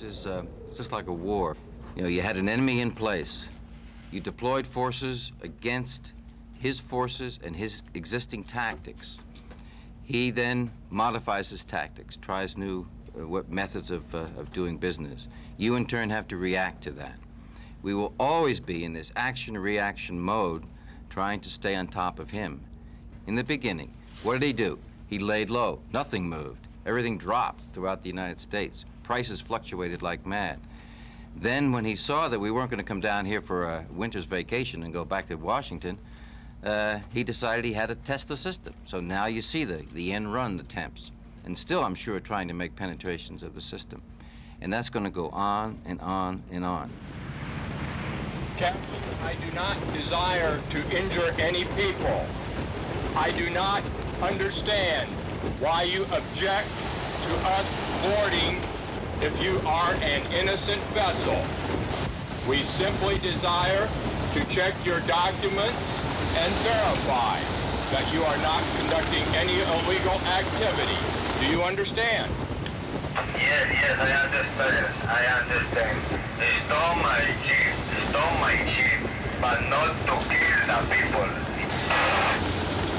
it's just like a war. You know, you had an enemy in place. You deployed forces against his forces and his existing tactics. He then modifies his tactics, tries new methods of doing business. You, in turn, have to react to that. We will always be in this action-reaction mode, trying to stay on top of him. In the beginning, what did he do? He laid low. Nothing moved. Everything dropped throughout the United States. Prices fluctuated like mad. Then, when he saw that we weren't going to come down here for a winter's vacation and go back to Washington, he decided he had to test the system. So now you see the end-run attempts. And still, I'm sure, trying to make penetrations of the system. And that's going to go on and on and on. Captain, I do not desire to injure any people. I do not understand why you object to us boarding if you are an innocent vessel. We simply desire to check your documents and verify that you are not conducting any illegal activity. Do you understand? Yes, I understand. Stole my jeep, but not to kill the people.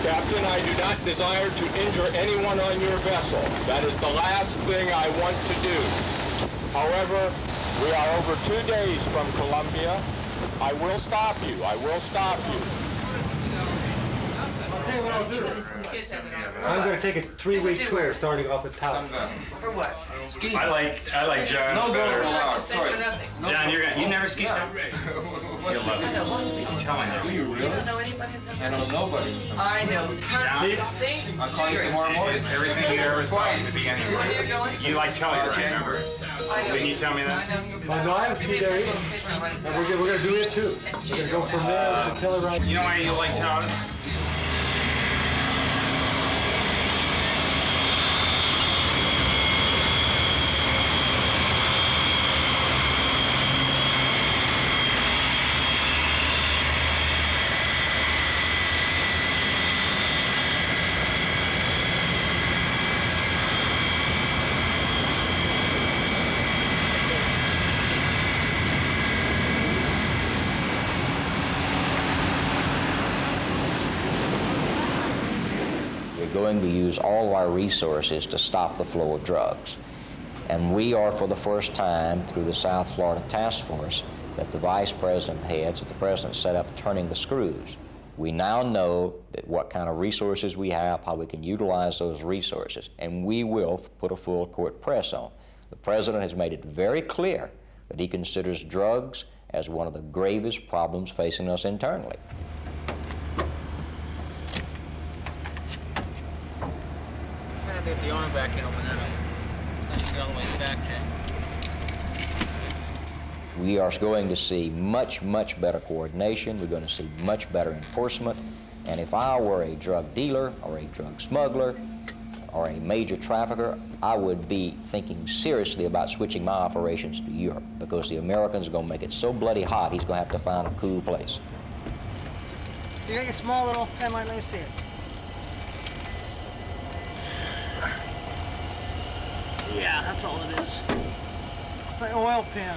Captain, I do not desire to injure anyone on your vessel. That is the last thing I want to do. However, we are over 2 days from Colombia. I will stop you. I will stop you. I'll tell you what I'll do. I'm going to take a 3-week tour starting off at Taos. For what? Ski. I like John. No better. Sorry. John, you never ski, John? You'll love it. Tell me. Do you really? You don't know anybody? I know nobody. I know. See? I'll call you tomorrow morning. It's everything you ever thought it would be anyway. Where are you going? You like Tully, remember? Didn't you tell me that? Well, no, I haven't skied there either. And we're going to do it too. We're going to go from there to Telluride. You know why you like Taos? Going to use all of our resources to stop the flow of drugs. And we are, for the first time, through the South Florida Task Force that the Vice President heads, that the President set up, turning the screws. We now know that what kind of resources we have, how we can utilize those resources, and we will put a full court press on. The President has made it very clear that he considers drugs as one of the gravest problems facing us internally. Get the arm back and open that up. That's the other way back, Jay. We are going to see much, much better coordination. We're going to see much better enforcement. And if I were a drug dealer or a drug smuggler or a major trafficker, I would be thinking seriously about switching my operations to Europe, because the Americans are going to make it so bloody hot, he's going to have to find a cool place. You got your small little pen light? Let me see it. Yeah, that's all it is. It's like an oil pan.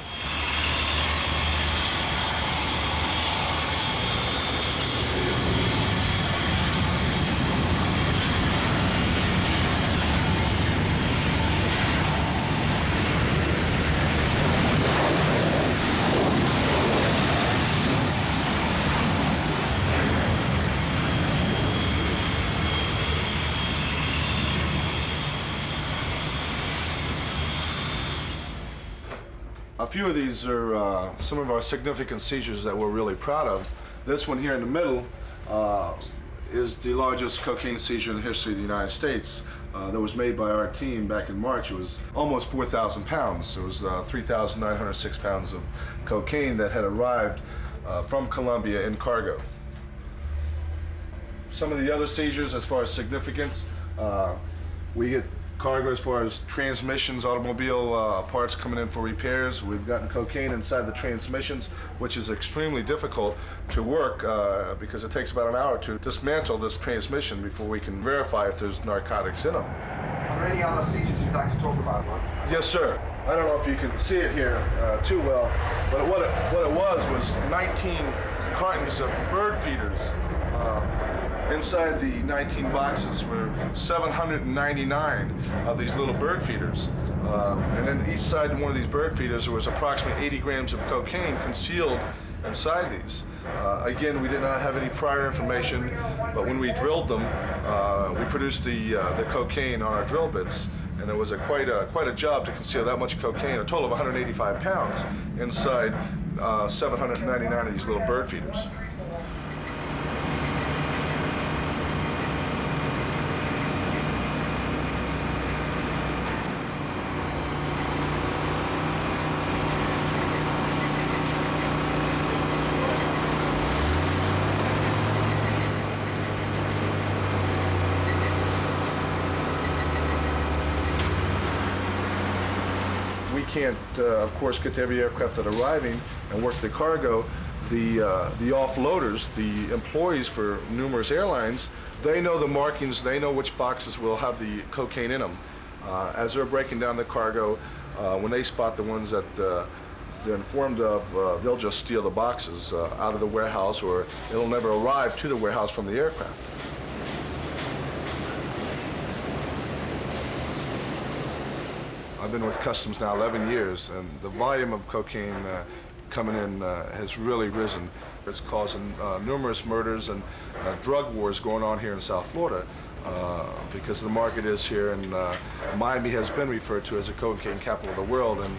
A few of these are some of our significant seizures that we're really proud of. This one here in the middle is the largest cocaine seizure in the history of the United States that was made by our team back in March. It was almost 4,000 pounds. It was 3,906 pounds of cocaine that had arrived from Colombia in cargo. Some of the other seizures as far as significance, we get cargo as far as transmissions, automobile parts coming in for repairs. We've gotten cocaine inside the transmissions, which is extremely difficult to work because it takes about an hour to dismantle this transmission before we can verify if there's narcotics in them. Are there any other seizures you'd like to talk about, Mark? Yes, sir. I don't know if you can see it here too well, but what it was 19 cartons of bird feeders. Inside the 19 boxes were 799 of these little bird feeders. And then each side of one of these bird feeders there was approximately 80 grams of cocaine concealed inside these. Again, we did not have any prior information, but when we drilled them, we produced the cocaine on our drill bits, and it was quite a job to conceal that much cocaine, a total of 185 pounds, inside 799 of these little bird feeders. We can't, of course, get to every aircraft that are arriving and work the cargo. The offloaders, the employees for numerous airlines, they know the markings, they know which boxes will have the cocaine in them. As they're breaking down the cargo, when they spot the ones that they're informed of, they'll just steal the boxes out of the warehouse, or it'll never arrive to the warehouse from the aircraft. I've been with Customs now 11 years, and the volume of cocaine coming in has really risen. It's causing numerous murders and drug wars going on here in South Florida because the market is here, and Miami has been referred to as the cocaine capital of the world. And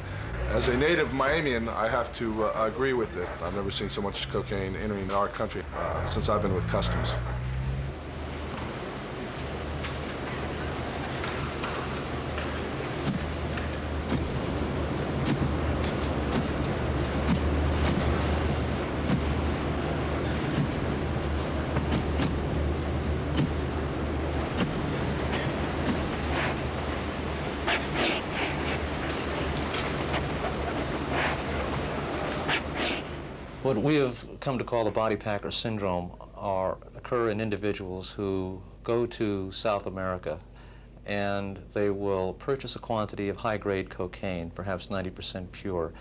as a native Miamian, I have to agree with it. I've never seen so much cocaine entering our country since I've been with Customs. What we have come to call the body packer syndrome occur in individuals who go to South America and they will purchase a quantity of high-grade cocaine, perhaps 90% pure.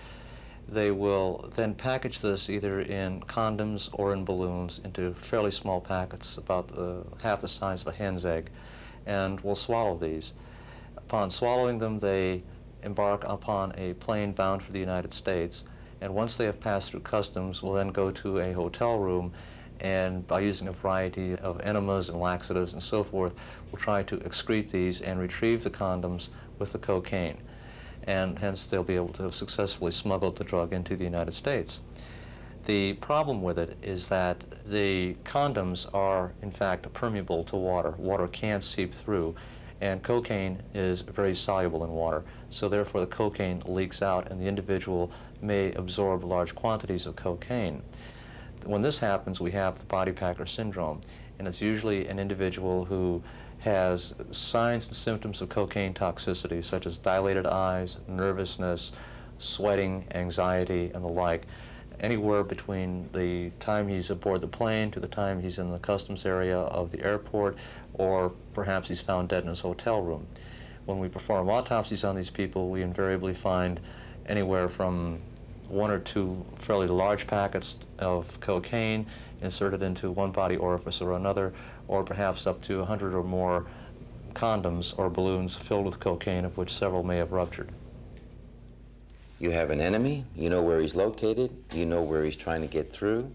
They will then package this either in condoms or in balloons into fairly small packets, about half the size of a hen's egg, and will swallow these. Upon swallowing them, they embark upon a plane bound for the United States. And once they have passed through customs, we'll then go to a hotel room, and by using a variety of enemas and laxatives and so forth, we'll try to excrete these and retrieve the condoms with the cocaine. And hence they'll be able to have successfully smuggled the drug into the United States. The problem with it is that the condoms are, in fact, permeable to water. Water can't seep through, and cocaine is very soluble in water. So therefore the cocaine leaks out, and the individual may absorb large quantities of cocaine. When this happens, we have the body packer syndrome, and it's usually an individual who has signs and symptoms of cocaine toxicity, such as dilated eyes, nervousness, sweating, anxiety, and the like, anywhere between the time he's aboard the plane to the time he's in the customs area of the airport, or perhaps he's found dead in his hotel room. When we perform autopsies on these people, we invariably find anywhere from 1 or 2 fairly large packets of cocaine inserted into one body orifice or another, or perhaps up to 100 or more condoms or balloons filled with cocaine, of which several may have ruptured. You have an enemy, you know where he's located, you know where he's trying to get through.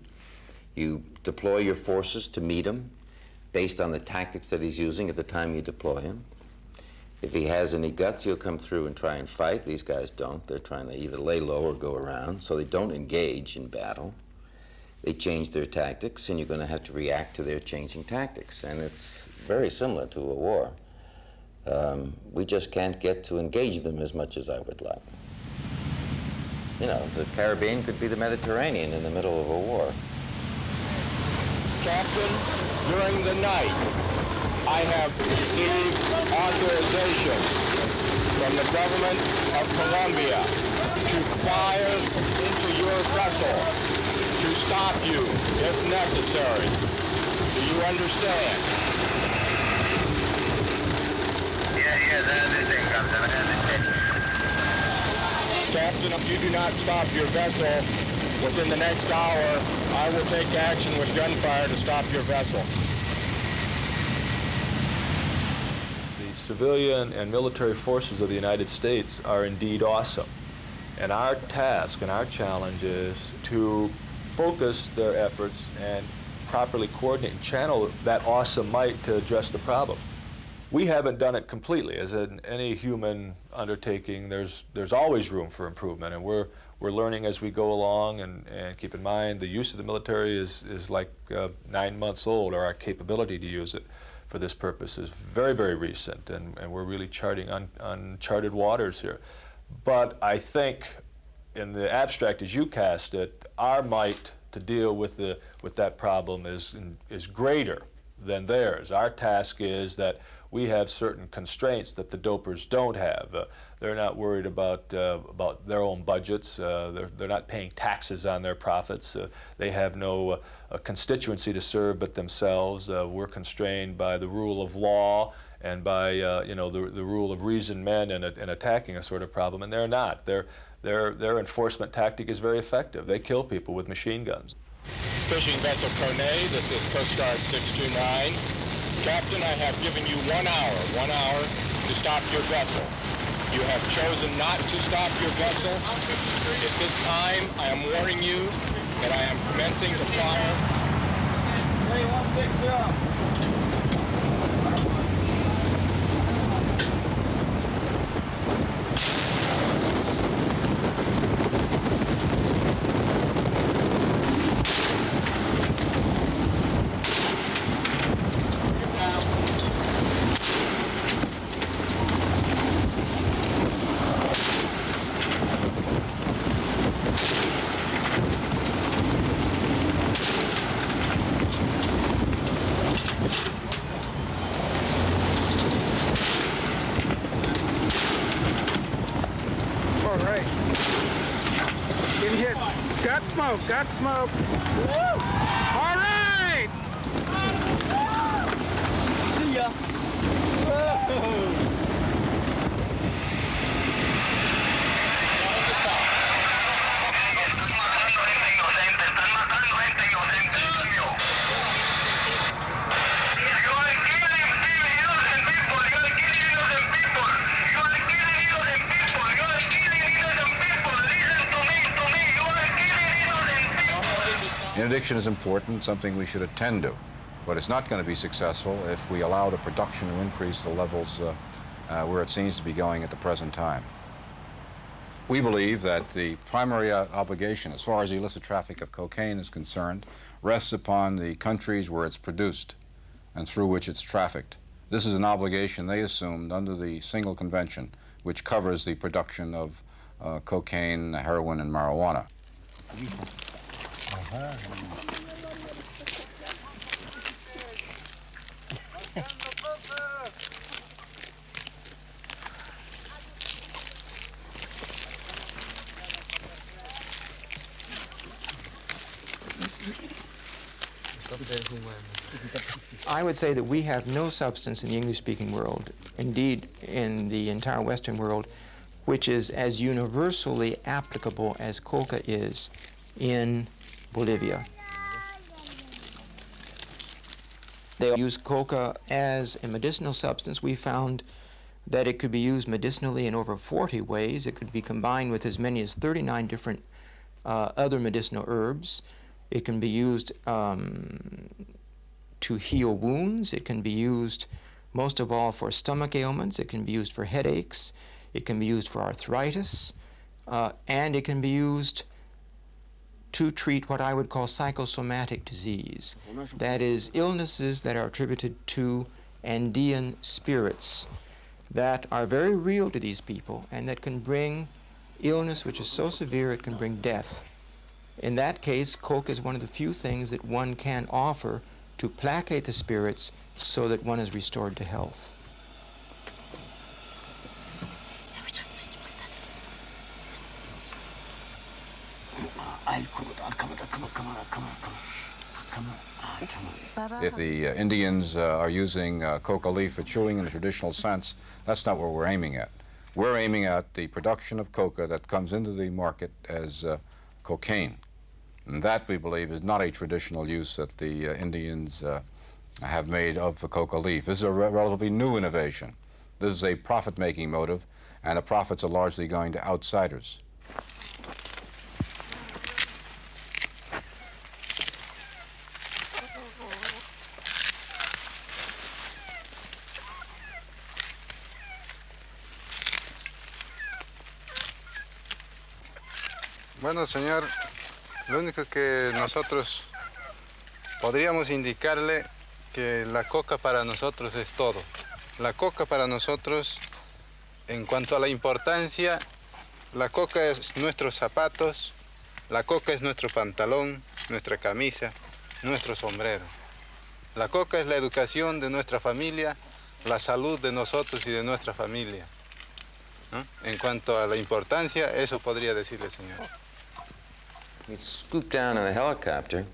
You deploy your forces to meet him based on the tactics that he's using at the time you deploy him. If he has any guts, he'll come through and try and fight. These guys don't. They're trying to either lay low or go around, so they don't engage in battle. They change their tactics, and you're going to have to react to their changing tactics, and it's very similar to a war. We just can't get to engage them as much as I would like. You know, the Caribbean could be the Mediterranean in the middle of a war. Captain, during the night, I have received authorization from the government of Colombia to fire into your vessel to stop you if necessary. Do you understand? Yes, I understand, Captain. I understand. Captain, if you do not stop your vessel within the next hour, I will take action with gunfire to stop your vessel. The civilian and military forces of the United States are indeed awesome. And our task and our challenge is to focus their efforts and properly coordinate and channel that awesome might to address the problem. We haven't done it completely. As in any human undertaking, there's always room for improvement, and we're learning as we go along. And keep in mind, the use of the military is like 9 months old, or our capability to use it for this purpose is very, very recent, and we're really charting uncharted waters here. But I think, in the abstract as you cast it, our might to deal with that problem is greater than theirs. Our task is that we have certain constraints that the dopers don't have. They're not worried about their own budgets. They're not paying taxes on their profits. They have no constituency to serve but themselves. We're constrained by the rule of law and by the rule of reason men in attacking a sort of problem, and they're not. Their enforcement tactic is very effective. They kill people with machine guns. Fishing vessel Kone, this is Coast Guard 629. Captain, I have given you 1 hour to stop your vessel. You have chosen not to stop your vessel. At this time, I am warning you that I am commencing the fire. 3160. Got smoke. Woo! All right! See ya. Whoa. Interdiction is important, something we should attend to, but it's not going to be successful if we allow the production to increase the levels where it seems to be going at the present time. We believe that the primary obligation, as far as the illicit traffic of cocaine is concerned, rests upon the countries where it's produced and through which it's trafficked. This is an obligation they assumed under the Single Convention, which covers the production of cocaine, heroin, and marijuana. I would say that we have no substance in the English-speaking world, indeed in the entire Western world, which is as universally applicable as coca is in Bolivia. They use coca as a medicinal substance. We found that it could be used medicinally in over 40 ways. It could be combined with as many as 39 different other medicinal herbs. It can be used to heal wounds. It can be used most of all for stomach ailments. It can be used for headaches. It can be used for arthritis. And it can be used to treat what I would call psychosomatic disease. That is, illnesses that are attributed to Andean spirits that are very real to these people and that can bring illness which is so severe it can bring death. In that case, coke is one of the few things that one can offer to placate the spirits so that one is restored to health. If the Indians are using coca leaf for chewing in the traditional sense, that's not what we're aiming at. We're aiming at the production of coca that comes into the market as cocaine. And that, we believe, is not a traditional use that the Indians have made of the coca leaf. This is a relatively new innovation. This is a profit-making motive, and the profits are largely going to outsiders. Bueno, señor, lo único que nosotros podríamos indicarle que la coca para nosotros es todo. La coca para nosotros, en cuanto a la importancia, la coca es nuestros zapatos, la coca es nuestro pantalón, nuestra camisa, nuestro sombrero. La coca es la educación de nuestra familia, la salud de nosotros y de nuestra familia. ¿No? En cuanto a la importancia, eso podría decirle, señor. You'd scoop down in a helicopter,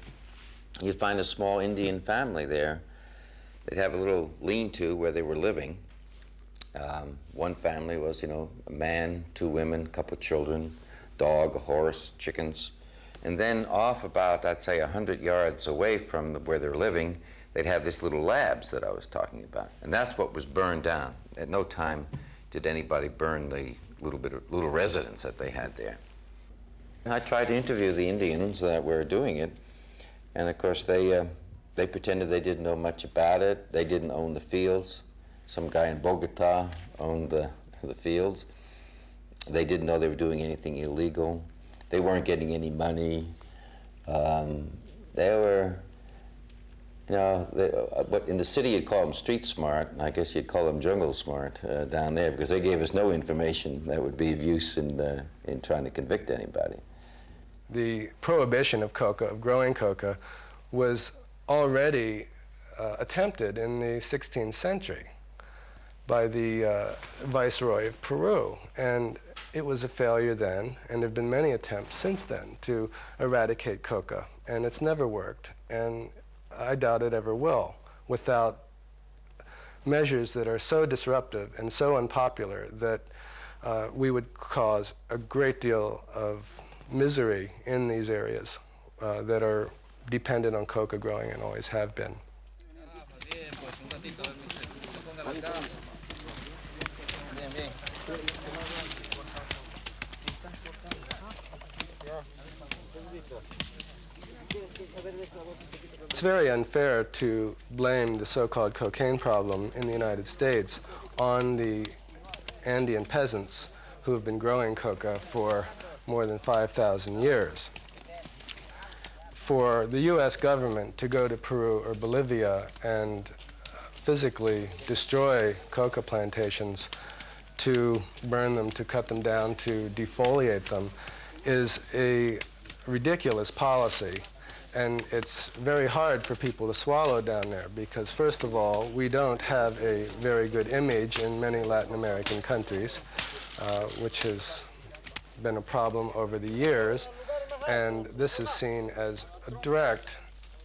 you'd find a small Indian family there. They'd have a little lean-to where they were living. One family was, you know, a man, 2 women, a couple of children, dog, a horse, chickens. And then off about, I'd say, 100 yards away from where they're living, they'd have this little labs that I was talking about. And that's what was burned down. At no time did anybody burn the little residence that they had there. I tried to interview the Indians that were doing it, and of course they pretended they didn't know much about it. They didn't own the fields. Some guy in Bogota owned the fields. They didn't know they were doing anything illegal. They weren't getting any money. They were, you know, but in the city you'd call them street smart, and I guess you'd call them jungle smart down there, because they gave us no information that would be of use in trying to convict anybody. The prohibition of coca, of growing coca, was already attempted in the 16th century by the Viceroy of Peru, and it was a failure then, and there have been many attempts since then to eradicate coca, and it's never worked, and I doubt it ever will, without measures that are so disruptive and so unpopular that we would cause a great deal of misery in these areas that are dependent on coca growing and always have been. It's very unfair to blame the so-called cocaine problem in the United States on the Andean peasants who have been growing coca for more than 5,000 years. For the U.S. government to go to Peru or Bolivia and physically destroy coca plantations, to burn them, to cut them down, to defoliate them, is a ridiculous policy. And it's very hard for people to swallow down there because, first of all, we don't have a very good image in many Latin American countries, which has been a problem over the years. And this is seen as a direct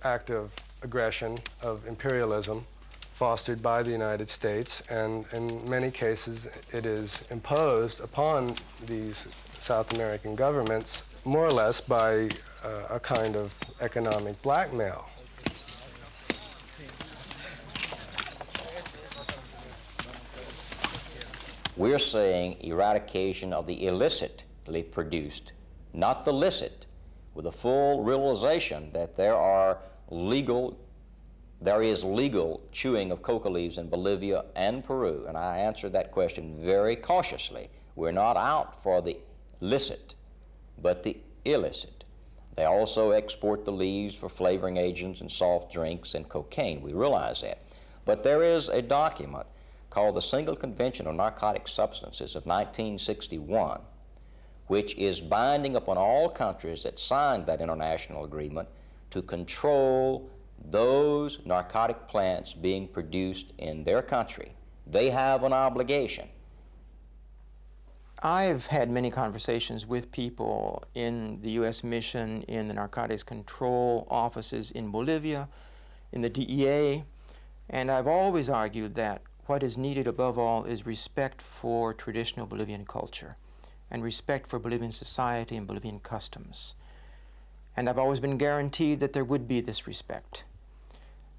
act of aggression, of imperialism, fostered by the United States. And in many cases, it is imposed upon these South American governments more or less by a kind of economic blackmail. We're saying eradication of the illicitly produced, not the licit, with a full realization that there is legal chewing of coca leaves in Bolivia and Peru, and I answered that question very cautiously. We're not out for the licit, but the illicit. They also export the leaves for flavoring agents and soft drinks and cocaine. We realize that. But there is a document called the Single Convention on Narcotic Substances of 1961, which is binding upon all countries that signed that international agreement to control those narcotic plants being produced in their country. They have an obligation. I've had many conversations with people in the U.S. Mission, in the narcotics control offices in Bolivia, in the DEA, and I've always argued that what is needed above all is respect for traditional Bolivian culture and respect for Bolivian society and Bolivian customs. And I've always been guaranteed that there would be this respect,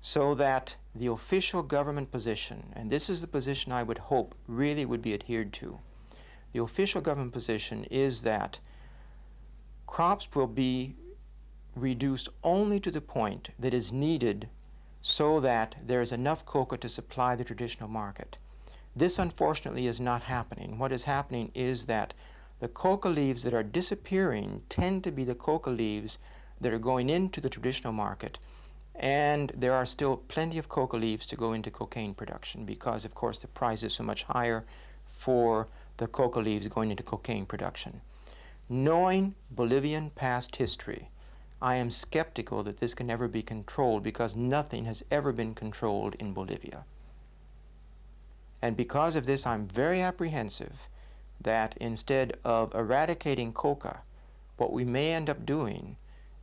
so that the official government position, and this is the position I would hope really would be adhered to, the official government position is that crops will be reduced only to the point that is needed so that there is enough coca to supply the traditional market. This unfortunately is not happening. What is happening is that the coca leaves that are disappearing tend to be the coca leaves that are going into the traditional market, and there are still plenty of coca leaves to go into cocaine production because, of course, the price is so much higher for the coca leaves going into cocaine production. Knowing Bolivian past history, I am skeptical that this can ever be controlled because nothing has ever been controlled in Bolivia. And because of this, I'm very apprehensive that instead of eradicating coca, what we may end up doing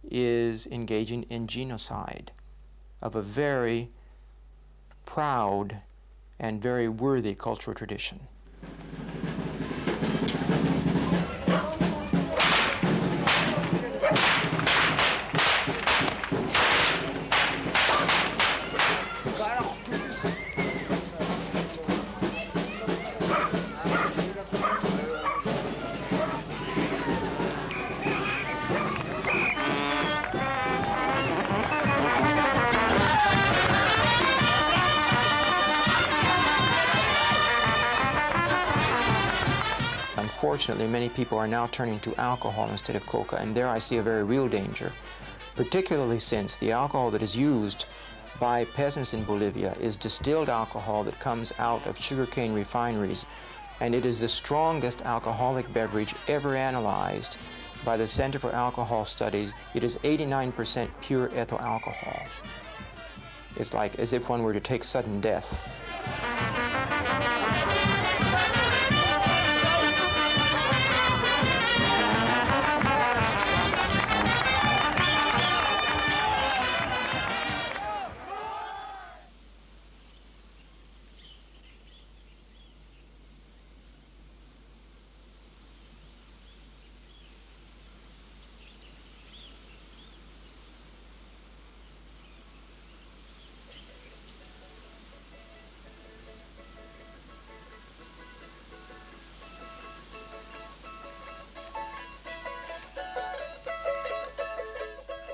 is engaging in genocide of a very proud and very worthy cultural tradition. Unfortunately, many people are now turning to alcohol instead of coca, and there I see a very real danger, particularly since the alcohol that is used by peasants in Bolivia is distilled alcohol that comes out of sugarcane refineries, and it is the strongest alcoholic beverage ever analyzed by the Center for Alcohol Studies. It is 89% pure ethyl alcohol. It's like as if one were to take sudden death.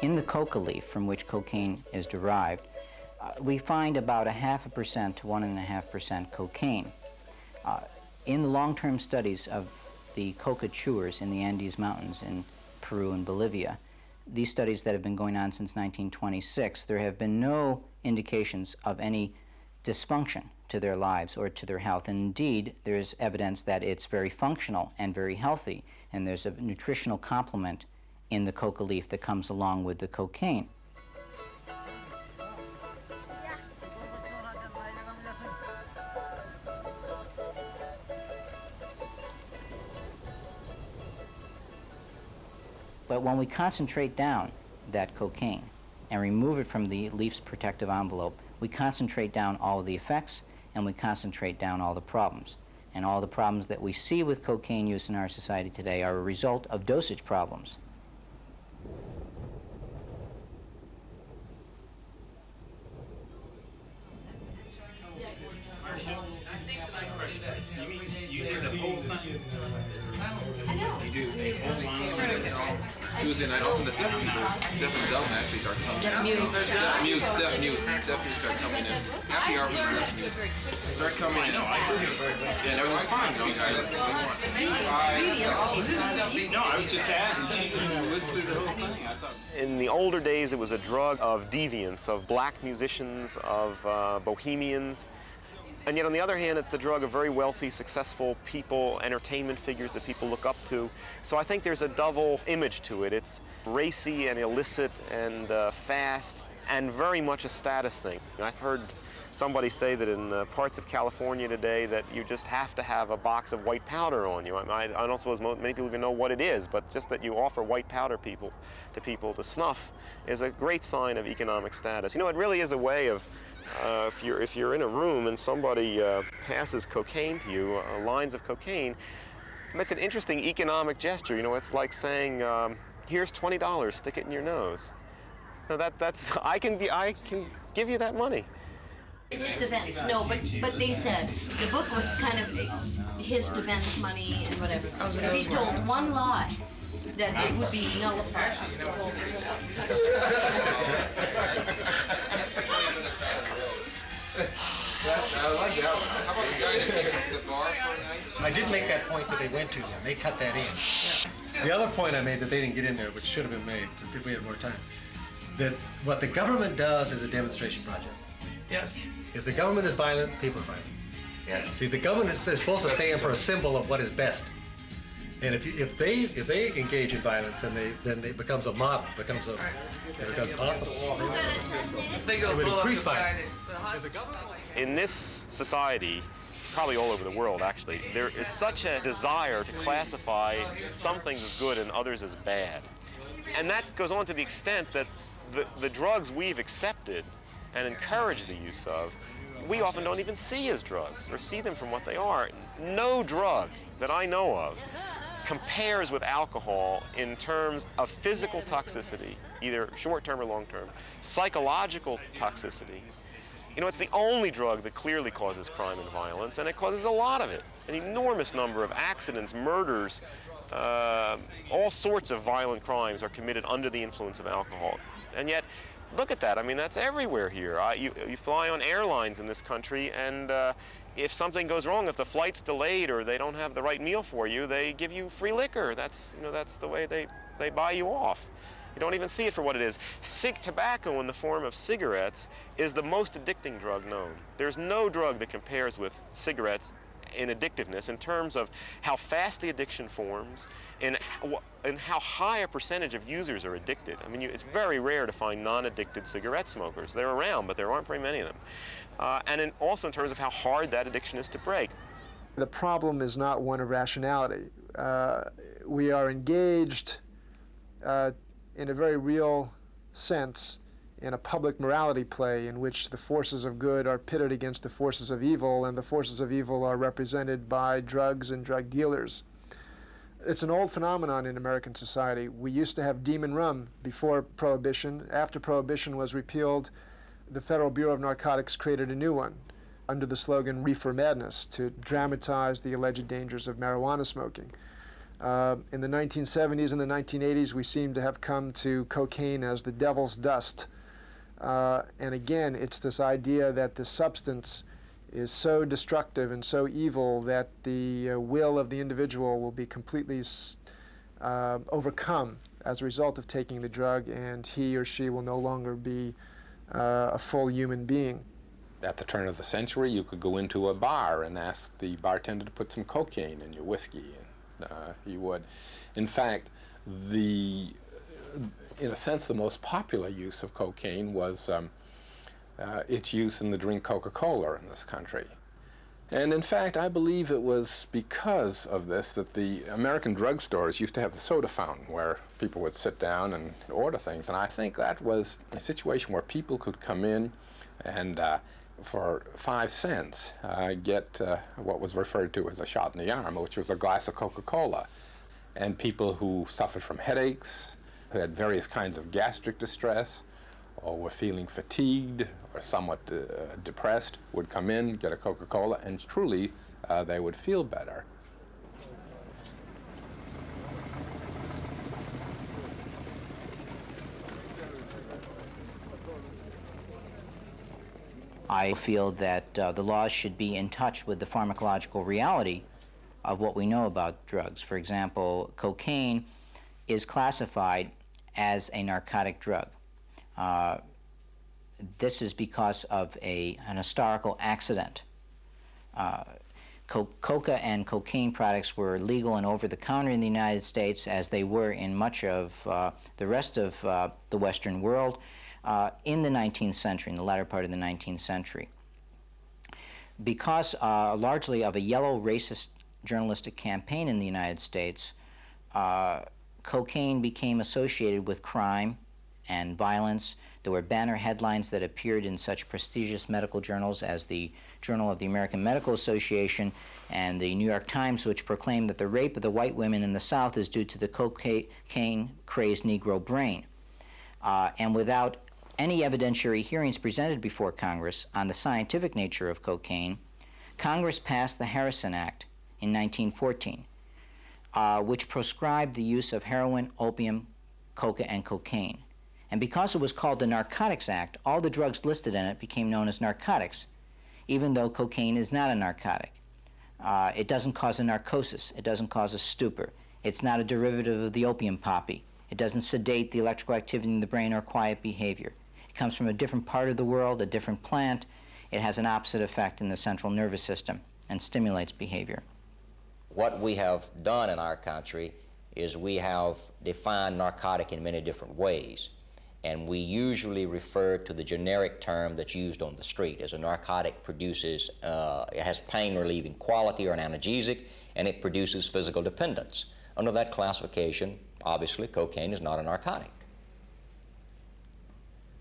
In the coca leaf from which cocaine is derived, we find about 0.5% to 1.5% cocaine. In the long-term studies of the coca chewers in the Andes Mountains in Peru and Bolivia, these studies that have been going on since 1926, there have been no indications of any dysfunction to their lives or to their health. And indeed, there's evidence that it's very functional and very healthy, and there's a nutritional complement in the coca leaf that comes along with the cocaine. But when we concentrate down that cocaine and remove it from the leaf's protective envelope, we concentrate down all of the effects and we concentrate down all the problems. And all the problems that we see with cocaine use in our society today are a result of dosage problems. Excuse me, and also the deaf and dumb actually start coming in. Deaf mutes start coming in. Happy hour for deaf mutes start coming in. And everyone's fine. No, I was just asking. In the older days, it was a drug of deviants, of black musicians, of bohemians. And yet, on the other hand, it's the drug of very wealthy, successful people, entertainment figures that people look up to. So I think there's a double image to it. It's racy and illicit and fast and very much a status thing. I've heard somebody say that in parts of California today that you just have to have a box of white powder on you. I don't suppose many people even know what it is, but just that you offer white powder to people to snuff is a great sign of economic status. You know, it really is a way of If you're in a room and somebody passes cocaine to you, lines of cocaine, it's an interesting economic gesture. You know, it's like saying, "Here's $20, stick it in your nose." No, that's I can give you that money. His defense, no, but they said the book was kind of his defense money and whatever. And he told one lie that it would be nullified. I like that one. How about the guy that took the bar for a night? I did make that point that they went to them. They cut that in. The other point I made that they didn't get in there, which should have been made if we had more time, that what the government does is a demonstration project. Yes. If the government is violent, people are violent. Yes. See, the government is supposed to stand for a symbol of what is best. And if they engage in violence, then it becomes a model, it becomes possible. It would increase violence. In this society, probably all over the world actually, there is such a desire to classify some things as good and others as bad. And that goes on to the extent that the drugs we've accepted and encouraged the use of, we often don't even see as drugs or see them from what they are. No drug that I know of compares with alcohol in terms of physical toxicity, either short-term or long-term, psychological toxicity. You know, it's the only drug that clearly causes crime and violence, and it causes a lot of it. An enormous number of accidents, murders, all sorts of violent crimes are committed under the influence of alcohol. And yet, look at that. I mean, that's everywhere here. You fly on airlines in this country, and if something goes wrong, if the flight's delayed or they don't have the right meal for you, they give you free liquor. That's the way they buy you off. You don't even see it for what it is. Tobacco in the form of cigarettes is the most addicting drug known. There's no drug that compares with cigarettes in addictiveness in terms of how fast the addiction forms and how high a percentage of users are addicted. I mean, it's very rare to find non-addicted cigarette smokers. They're around, but there aren't very many of them. And also in terms of how hard that addiction is to break. The problem is not one of rationality. We are engaged in a very real sense in a public morality play in which the forces of good are pitted against the forces of evil, and the forces of evil are represented by drugs and drug dealers. It's an old phenomenon in American society. We used to have demon rum before Prohibition. After Prohibition was repealed, the Federal Bureau of Narcotics created a new one under the slogan "Reefer Madness" to dramatize the alleged dangers of marijuana smoking. In the 1970s and the 1980s, we seem to have come to cocaine as the devil's dust. And again, it's this idea that the substance is so destructive and so evil that the will of the individual will be completely overcome as a result of taking the drug, and he or she will no longer be a full human being. At the turn of the century, you could go into a bar and ask the bartender to put some cocaine in your whiskey, and he would. In fact, in a sense, the most popular use of cocaine was its use in the drink Coca-Cola in this country. And in fact, I believe it was because of this that the American drugstores used to have the soda fountain where people would sit down and order things. And I think that was a situation where people could come in and for 5 cents get what was referred to as a shot in the arm, which was a glass of Coca-Cola. And people who suffered from headaches, who had various kinds of gastric distress, or were feeling fatigued or somewhat depressed, would come in, get a Coca-Cola, and truly they would feel better. I feel that the laws should be in touch with the pharmacological reality of what we know about drugs. For example, cocaine is classified as a narcotic drug. This is because of an historical accident. Coca and cocaine products were legal and over-the-counter in the United States, as they were in much of the rest of the Western world in the 19th century, in the latter part of the 19th century. Because largely of a yellow racist journalistic campaign in the United States, cocaine became associated with crime and violence. There were banner headlines that appeared in such prestigious medical journals as the Journal of the American Medical Association and the New York Times, which proclaimed that the rape of the white women in the South is due to the cocaine-crazed Negro brain. And without any evidentiary hearings presented before Congress on the scientific nature of cocaine, Congress passed the Harrison Act in 1914, which proscribed the use of heroin, opium, coca, and cocaine. And because it was called the Narcotics Act, all the drugs listed in it became known as narcotics, even though cocaine is not a narcotic. It doesn't cause a narcosis. It doesn't cause a stupor. It's not a derivative of the opium poppy. It doesn't sedate the electrical activity in the brain or quiet behavior. It comes from a different part of the world, a different plant. It has an opposite effect in the central nervous system and stimulates behavior. What we have done in our country is we have defined narcotic in many different ways. And we usually refer to the generic term that's used on the street. As a narcotic produces, it has pain-relieving quality or an analgesic, and it produces physical dependence. Under that classification, obviously, cocaine is not a narcotic.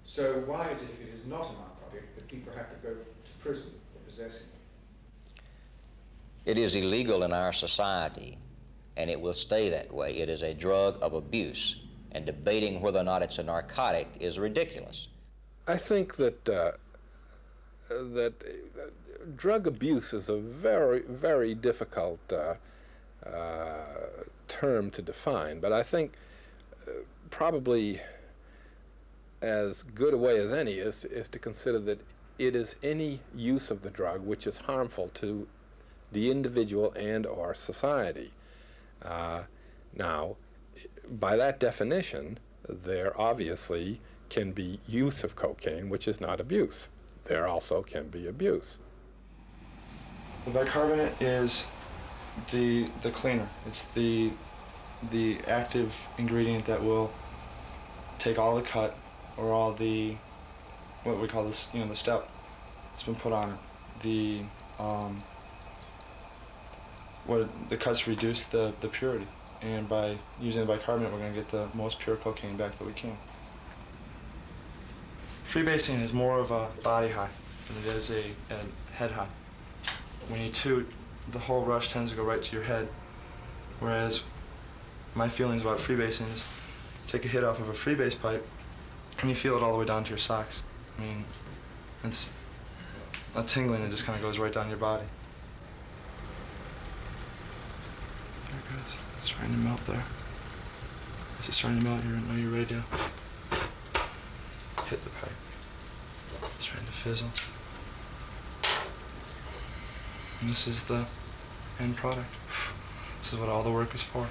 So why is it, if it is not a narcotic, that people have to go to prison for possessing it? It is illegal in our society, and it will stay that way. It is a drug of abuse, and debating whether or not it's a narcotic is ridiculous. I think that drug abuse is a very, very difficult term to define, but I think probably as good a way as any is to consider that it is any use of the drug which is harmful to the individual and or society. Now, by that definition, there obviously can be use of cocaine, which is not abuse. There also can be abuse. The bicarbonate is the cleaner. It's the active ingredient that will take all the cut or all the, what we call this, the step that's been put on it. The cuts reduce the purity. And by using the bicarbonate, we're going to get the most pure cocaine back that we can. Freebasing is more of a body high than it is a head high. When you toot, the whole rush tends to go right to your head, whereas my feelings about freebasing is take a hit off of a freebase pipe and you feel it all the way down to your socks. I mean, it's a tingling that just kind of goes right down your body. There it goes. It's starting to melt there. As it's starting to melt, you're ready to hit the pipe. It's starting to fizzle. And this is the end product. This is what all the work is for.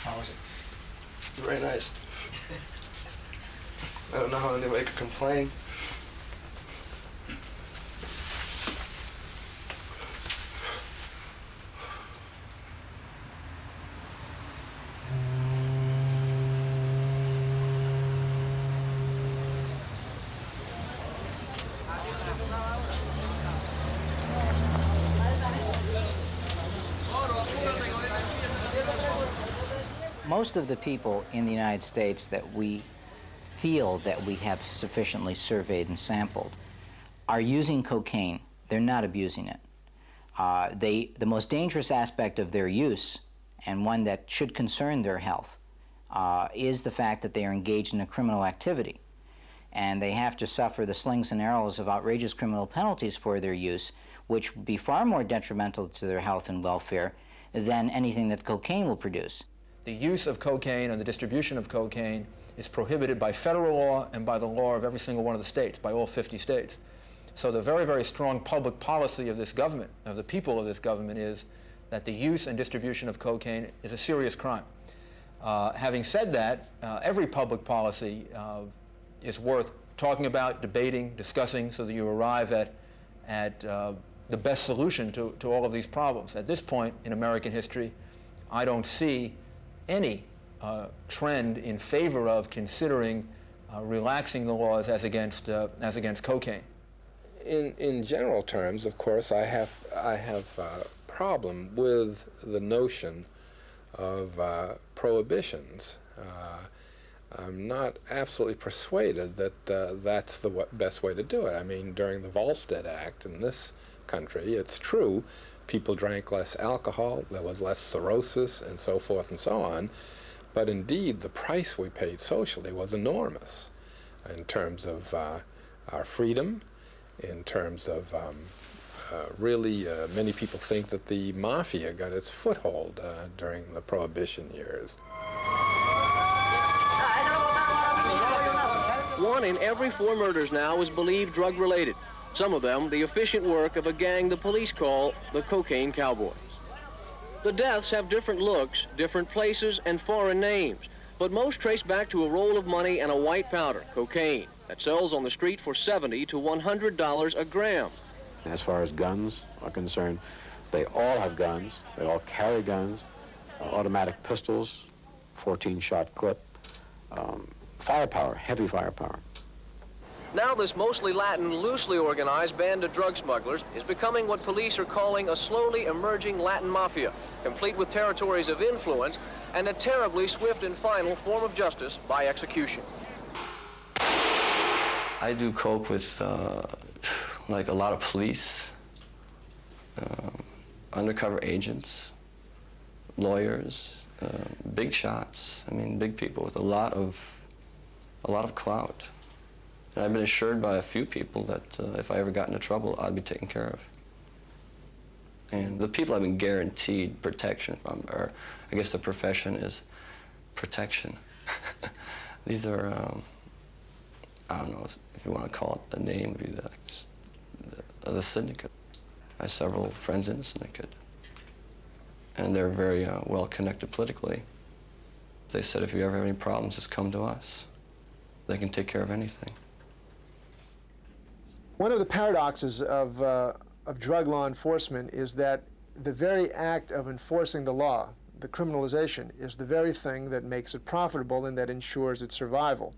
How is it? Very nice. I don't know how anybody could complain. Most of the people in the United States that we feel that we have sufficiently surveyed and sampled are using cocaine. They're not abusing it. The most dangerous aspect of their use, and one that should concern their health, is the fact that they are engaged in a criminal activity. And they have to suffer the slings and arrows of outrageous criminal penalties for their use, which would be far more detrimental to their health and welfare than anything that cocaine will produce. The use of cocaine and the distribution of cocaine is prohibited by federal law and by the law of every single one of the states, by all 50 states. So the very, very strong public policy of this government, of the people of this government, is that the use and distribution of cocaine is a serious crime. Having said that, every public policy is worth talking about, debating, discussing, so that you arrive at the best solution to all of these problems. At this point in American history, I don't see any trend in favor of considering relaxing the laws as against cocaine. In general terms, of course, I have a problem with the notion of prohibitions. I'm not absolutely persuaded that that's the best way to do it. I mean, during the Volstead Act in this country, it's true, people drank less alcohol, there was less cirrhosis, and so forth and so on, but indeed the price we paid socially was enormous in terms of our freedom, in terms of really many people think that the mafia got its foothold during the Prohibition years. One in every 4 murders now is believed drug-related. Some of them the efficient work of a gang the police call the Cocaine Cowboys. The deaths have different looks, different places, and foreign names, but most trace back to a roll of money and a white powder, cocaine, that sells on the street for $70 to $100 a gram. As far as guns are concerned, they all have guns, they all carry guns, automatic pistols, 14-shot clip, firepower, heavy firepower. Now this mostly Latin, loosely organized band of drug smugglers is becoming what police are calling a slowly emerging Latin mafia, complete with territories of influence and a terribly swift and final form of justice by execution. I do cope with like a lot of police, undercover agents, lawyers, big shots. I mean, big people with a lot of clout. And I've been assured by a few people that if I ever got into trouble, I'd be taken care of. And the people I've been guaranteed protection from, or I guess the profession is protection. These are, I don't know if you want to call it a name, would be the syndicate. I have several friends in the syndicate. And they're very well connected politically. They said, if you ever have any problems, just come to us. They can take care of anything. One of the paradoxes of drug law enforcement is that the very act of enforcing the law, the criminalization, is the very thing that makes it profitable and that ensures its survival.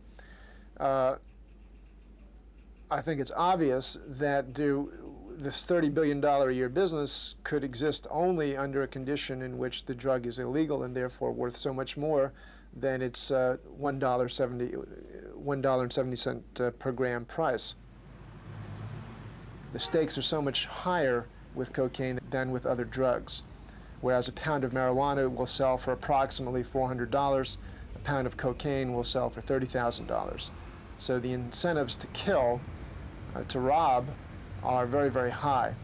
I think it's obvious that this $30 billion a year business could exist only under a condition in which the drug is illegal and therefore worth so much more than its $1.70 per gram price. The stakes are so much higher with cocaine than with other drugs. Whereas a pound of marijuana will sell for approximately $400, a pound of cocaine will sell for $30,000. So the incentives to kill, to rob, are very, very high.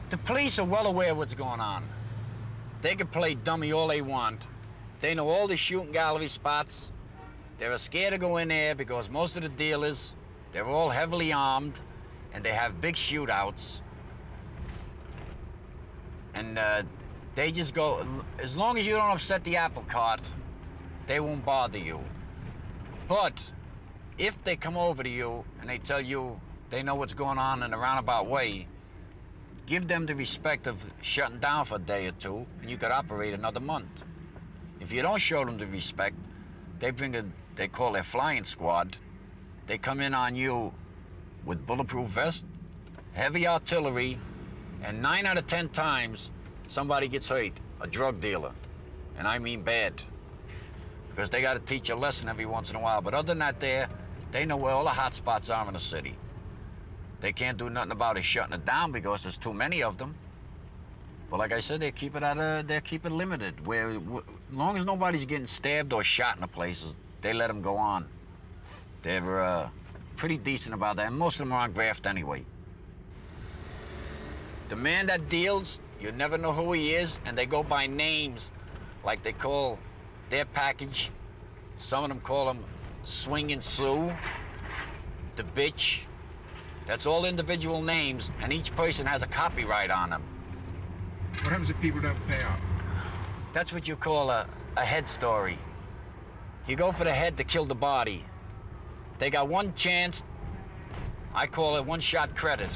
The police are well aware of what's going on. They can play dummy all they want. They know all the shooting gallery spots. They're scared to go in there because most of the dealers, they're all heavily armed and they have big shootouts. And they just go, as long as you don't upset the apple cart, they won't bother you. But if they come over to you and they tell you they know what's going on in a roundabout way, give them the respect of shutting down for a day or two, and you could operate another month. If you don't show them the respect, they call their flying squad. They come in on you with bulletproof vests, heavy artillery, and 9 out of 10 times, somebody gets hurt, a drug dealer, and I mean bad, because they got to teach a lesson every once in a while. But other than that, they know where all the hot spots are in the city. They can't do nothing about it shutting it down because there's too many of them. But like I said, they keep it limited. Where, as long as nobody's getting stabbed or shot in the places, they let them go on. They're pretty decent about that, and most of them are on graft anyway. The man that deals, you never know who he is, and they go by names, like they call their package. Some of them call him Swingin' Sue, the bitch. That's all individual names, and each person has a copyright on them. What happens if people don't pay up? That's what you call a head story. You go for the head to kill the body. They got one chance, I call it one-shot credit.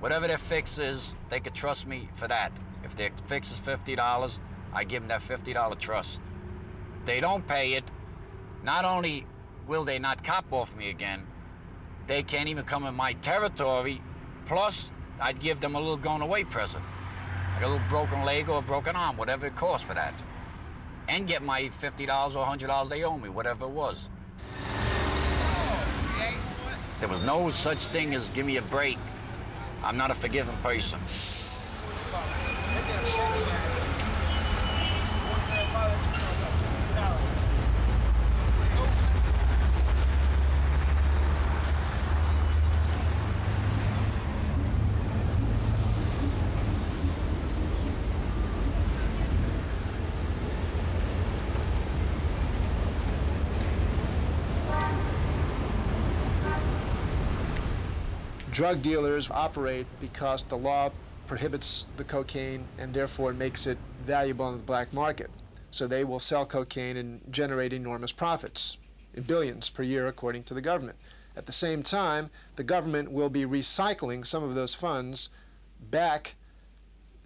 Whatever their fix is, they could trust me for that. If their fix is $50, I give them that $50 trust. If they don't pay it, not only will they not cop off me again, they can't even come in my territory, plus I'd give them a little going-away present. Like a little broken leg or a broken arm, whatever it costs for that. And get my $50 or $100 they owe me, whatever it was. There was no such thing as give me a break. I'm not a forgiving person. Drug dealers operate because the law prohibits the cocaine and therefore makes it valuable in the black market. So they will sell cocaine and generate enormous profits, in billions per year according to the government. At the same time, the government will be recycling some of those funds back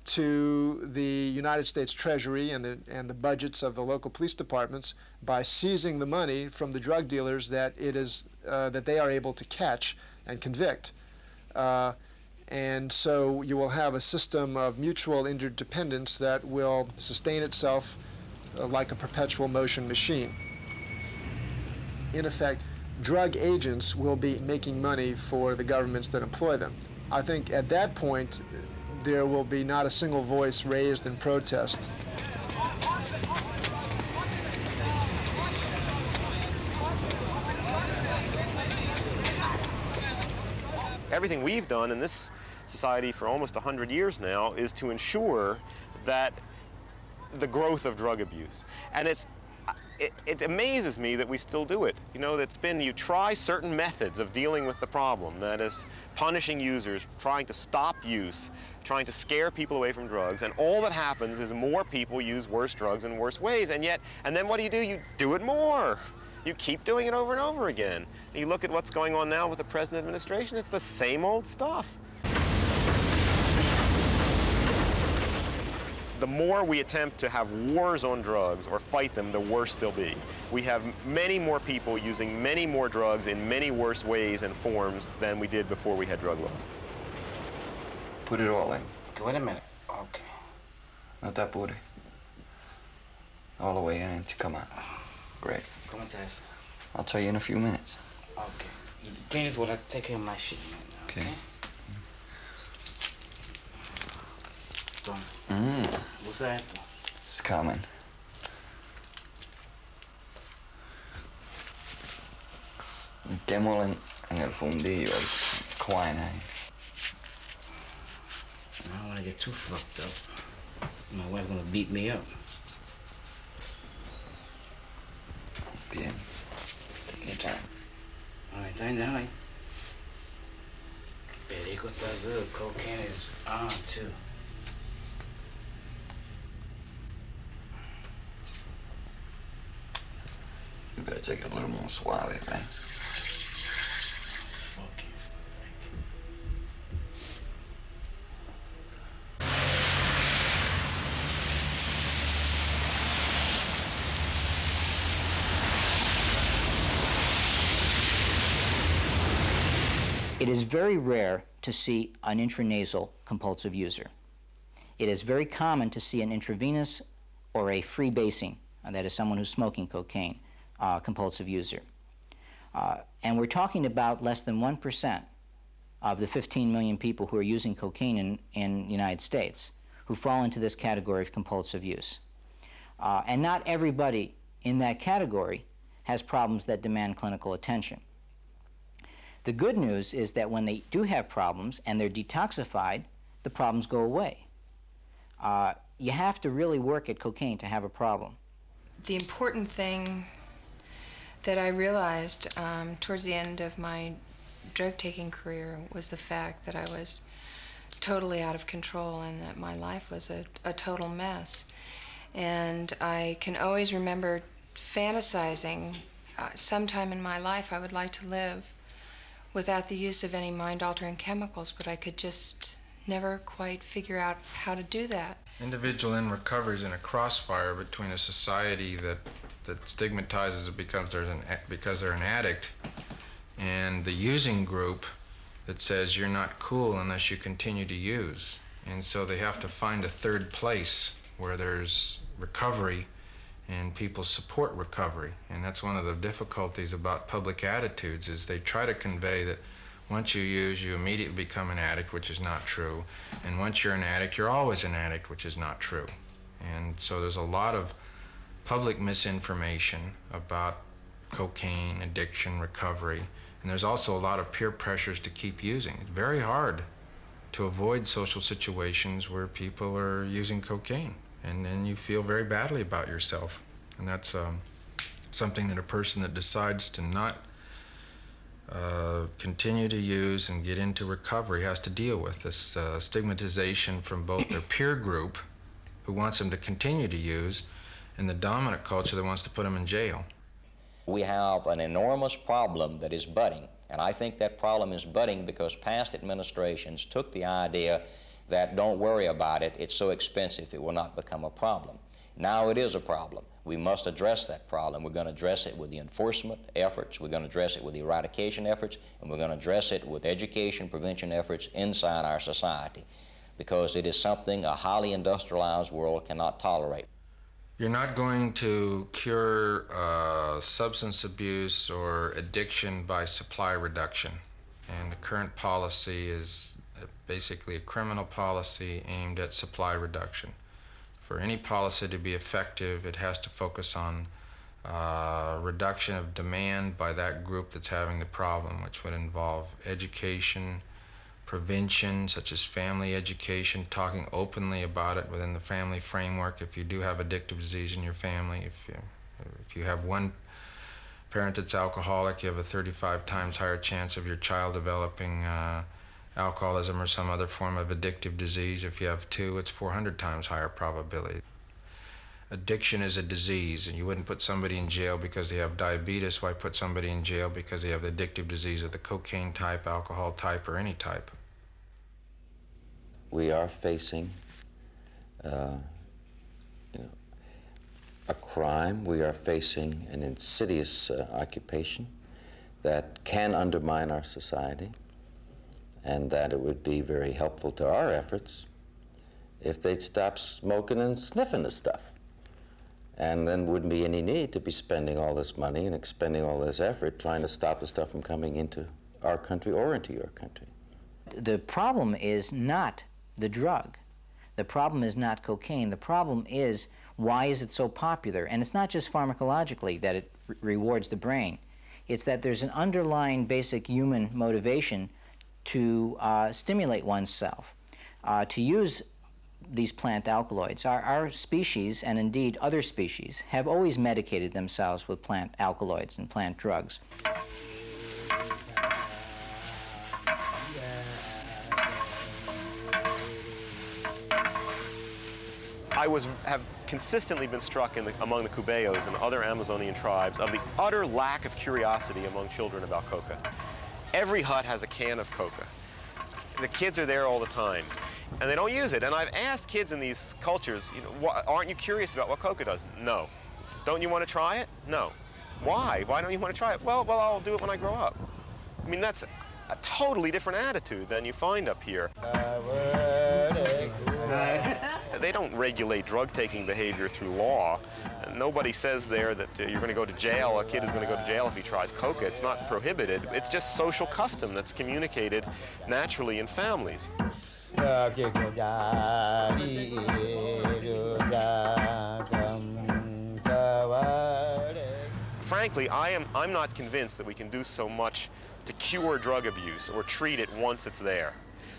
to the United States Treasury and the budgets of the local police departments by seizing the money from the drug dealers that they are able to catch and convict. And so you will have a system of mutual interdependence that will sustain itself like a perpetual motion machine. In effect, drug agents will be making money for the governments that employ them. I think at that point, there will be not a single voice raised in protest. Everything we've done in this society for almost 100 years now is to ensure that the growth of drug abuse. And it amazes me that we still do it. You know, you try certain methods of dealing with the problem, that is punishing users, trying to stop use, trying to scare people away from drugs, and all that happens is more people use worse drugs in worse ways, and then what do? You do it more. You keep doing it over and over again. You look at what's going on now with the present administration, it's the same old stuff. The more we attempt to have wars on drugs or fight them, the worse they'll be. We have many more people using many more drugs in many worse ways and forms than we did before we had drug laws. Put it all in. Okay, wait a minute. Okay. No te apures. All the way in and to come out. Great. ¿Cómo estás? I'll tell you in a few minutes. Okay. Please, will I take care of my shit right now? Okay. What's that? It's coming. Quémoslo en el fundillo, el quinine. I don't want to get too fucked up. My wife's gonna beat me up. Bien. Take your time. All right, dale. Perico está good. Cocaine is on, too. You better take it a little more suave, right? It's fucking It is very rare to see an intranasal compulsive user. It is very common to see an intravenous or a freebasing, that is someone who's smoking cocaine, compulsive user. And we're talking about less than 1% of the 15 million people who are using cocaine in the United States who fall into this category of compulsive use. And not everybody in that category has problems that demand clinical attention. The good news is that when they do have problems and they're detoxified, the problems go away. You have to really work at cocaine to have a problem. The important thing that I realized towards the end of my drug-taking career was the fact that I was totally out of control and that my life was a total mess. And I can always remember fantasizing sometime in my life I would like to live without the use of any mind-altering chemicals, but I could just never quite figure out how to do that. Individual in recovery is in a crossfire between a society that stigmatizes it because they're an addict, and the using group that says you're not cool unless you continue to use. And so they have to find a third place where there's recovery and people support recovery. And that's one of the difficulties about public attitudes, is they try to convey that once you use, you immediately become an addict, which is not true. And once you're an addict, you're always an addict, which is not true. And so there's a lot of public misinformation about cocaine, addiction, recovery. And there's also a lot of peer pressures to keep using. It's very hard to avoid social situations where people are using cocaine. And then you feel very badly about yourself. And that's something that a person that decides to not continue to use and get into recovery has to deal with, this stigmatization from both their peer group, who wants them to continue to use, and the dominant culture that wants to put them in jail. We have an enormous problem that is budding, and I think that problem is budding because past administrations took the idea that don't worry about it, it's so expensive it will not become a problem. Now it is a problem. We must address that problem. We're going to address it with the enforcement efforts, we're going to address it with the eradication efforts, and we're going to address it with education, prevention efforts inside our society, because it is something a highly industrialized world cannot tolerate. You're not going to cure substance abuse or addiction by supply reduction. And the current policy is basically a criminal policy aimed at supply reduction. For any policy to be effective, it has to focus on reduction of demand by that group that's having the problem, which would involve education, prevention, such as family education, talking openly about it within the family framework. If you do have addictive disease in your family, if you have one parent that's alcoholic, you have a 35 times higher chance of your child developing alcoholism or some other form of addictive disease. If you have two, it's 400 times higher probability. Addiction is a disease, and you wouldn't put somebody in jail because they have diabetes. Why put somebody in jail because they have addictive disease of the cocaine type, alcohol type, or any type? We are facing a crime. We are facing an insidious occupation that can undermine our society, and that it would be very helpful to our efforts if they'd stop smoking and sniffing the stuff. And then wouldn't be any need to be spending all this money and expending all this effort trying to stop the stuff from coming into our country or into your country. The problem is not the drug. The problem is not cocaine. The problem is, why is it so popular? And it's not just pharmacologically that it rewards the brain. It's that there's an underlying basic human motivation to stimulate oneself, to use these plant alkaloids. Our species, and indeed other species, have always medicated themselves with plant alkaloids and plant drugs. I have consistently been struck among the Cubeos and other Amazonian tribes of the utter lack of curiosity among children about coca. Every hut has a can of coca. The kids are there all the time, and they don't use it. And I've asked kids in these cultures, aren't you curious about what coca does? No. Don't you want to try it? No. Why? Why don't you want to try it? Well, I'll do it when I grow up. I mean, that's a totally different attitude than you find up here. They don't regulate drug-taking behavior through law. Nobody says there that you're going to go to jail, a kid is going to go to jail if he tries coca. It's not prohibited. It's just social custom that's communicated naturally in families. Frankly, I'm not convinced that we can do so much to cure drug abuse or treat it once it's there.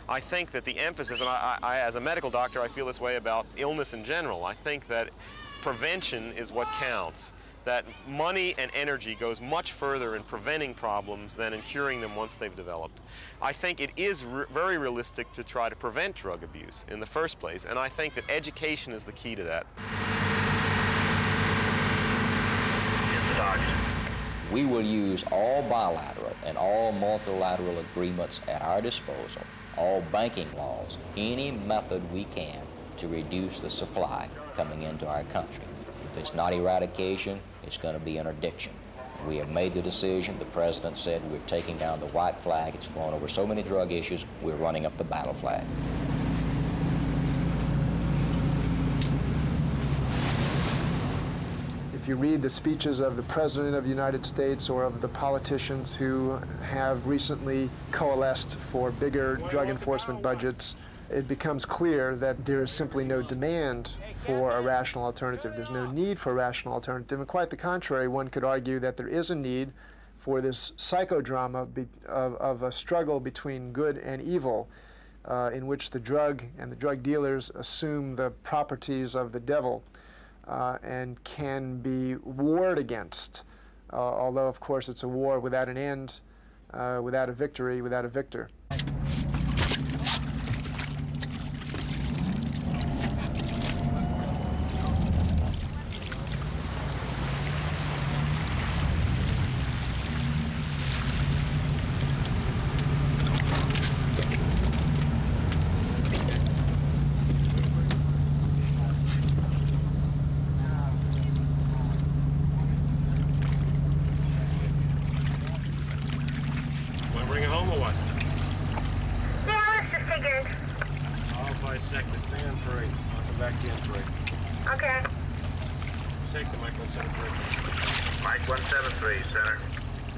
I think that the emphasis, and I as a medical doctor, I feel this way about illness in general. I think that prevention is what counts. that money and energy goes much further in preventing problems than in curing them once they've developed. I think it is very realistic to try to prevent drug abuse in the first place, and I think that education is the key to that. We will use all bilateral and all multilateral agreements at our disposal, all banking laws, any method we can to reduce the supply coming into our country. If it's not eradication, it's going to be interdiction. We have made the decision. The President said we're taking down the white flag. It's flown over so many drug issues, we're running up the battle flag. If you read the speeches of the President of the United States or of the politicians who have recently coalesced for bigger drug enforcement budgets, it becomes clear that there is simply no demand for a rational alternative. There's no need for a rational alternative. And quite the contrary, one could argue that there is a need for this psychodrama of a struggle between good and evil, in which the drug and the drug dealers assume the properties of the devil and can be warred against, although, of course, it's a war without an end, without a victory, without a victor. Bring it home or what? Yeah, let's just take it. I'll fly sector, stay on 3. I'll come back to you on 3. Okay. Sector, Mike 173. Mike 173, center.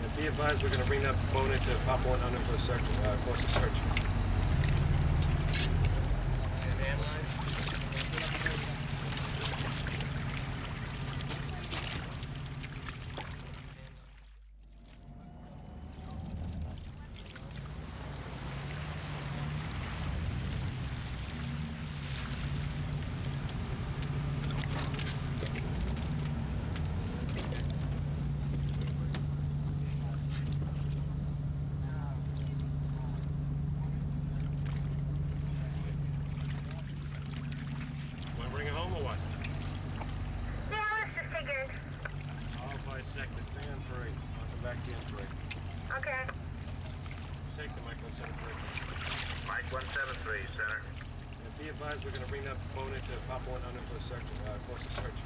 Yeah, be advised, we're going to bring that boat into Pop 100 for a search, course of search. Bring it home or what? Yeah, let's just take it. I'll fly sector, stay on 3. I'll come back to you on 3. Okay. Sector, Mike 173. Mike 173, center. Yeah, be advised, we're going to bring that boat into Pop 100 for a search, course of search.